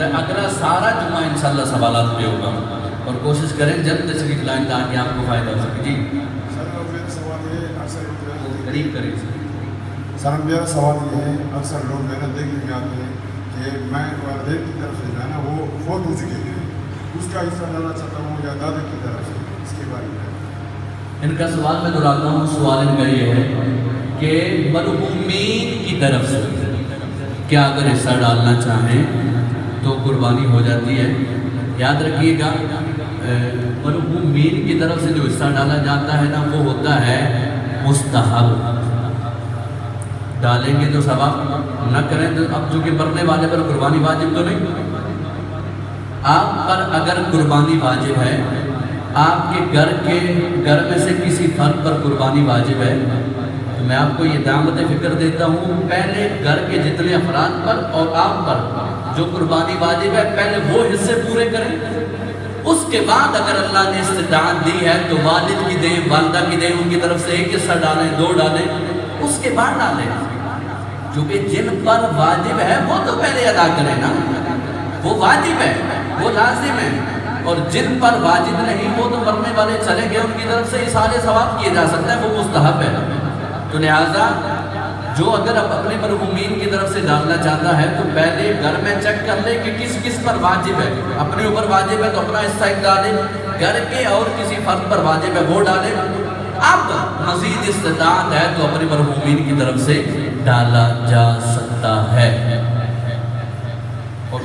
اگلا سارا جمعہ انشاءاللہ سوالات پہ ہوگا اور کوشش کریں جلد تشریف لائیں تاکہ آپ کو فائدہ ہو سکے. جی سر میرا سوال یہ ہے اکثر قریب کریں. سر میرا سوال یہ ہے اکثر لوگ میرا دیکھنے میں آتے ہیں کہ میں والدین کی طرف سے جو ہے نا وہ فوت ہو چکے ہیں, اس کا حصہ ڈالنا چاہتا ہوں یا دادا کی طرف سے, اس کے بارے میں ان کا سوال میں دہراتا ہوں. سوال ان کا یہ ہے کہ مرحومین کی طرف سے کیا اگر حصہ ڈالنا چاہیں تو قربانی ہو جاتی ہے. یاد رکھیے گا مرحومین کی طرف سے جو حصہ ڈالا جاتا ہے نا وہ ہوتا ہے مستحب. ڈالیں گے تو ثواب, نہ کریں تو اب چونکہ مرنے والے پر قربانی واجب تو نہیں. آپ پر اگر قربانی واجب ہے, آپ کے گھر میں سے کسی فرد پر قربانی واجب ہے, تو میں آپ کو یہ دعوت فکر دیتا ہوں پہلے گھر کے جتنے افراد پر اور آپ پر جو قربانی واجب ہے پہلے وہ حصے پورے کریں. اس کے بعد اگر اللہ نے استطاعت دی ہے تو والد کی دیں, والدہ کی دیں, ان کی طرف سے ایک حصہ ڈالیں, 2 ڈالیں, اس کے بعد ڈالیں. کیونکہ جن پر واجب ہے وہ تو پہلے ادا کریں نا, وہ واجب ہے, وہ لازم ہے. اور جن پر واجب نہیں وہ تو مرنے والے چلے گئے, ان کی طرف سے اصحال ثواب کیے جا سکتا ہے, وہ مستحب ہے. تو لہٰذا جو اگر اب اپنے مرحومین کی طرف سے ڈالنا چاہتا ہے تو پہلے گھر میں چیک کر لے کہ کس کس پر واجب ہے. اپنے اوپر واجب ہے تو اپنا حصہ ایک ڈالے, گھر کے اور کسی فرد پر واجب ہے وہ ڈالے. اب مزید استطاعت ہے تو اپنے مرحومین کی طرف سے ڈالا جا سکتا ہے.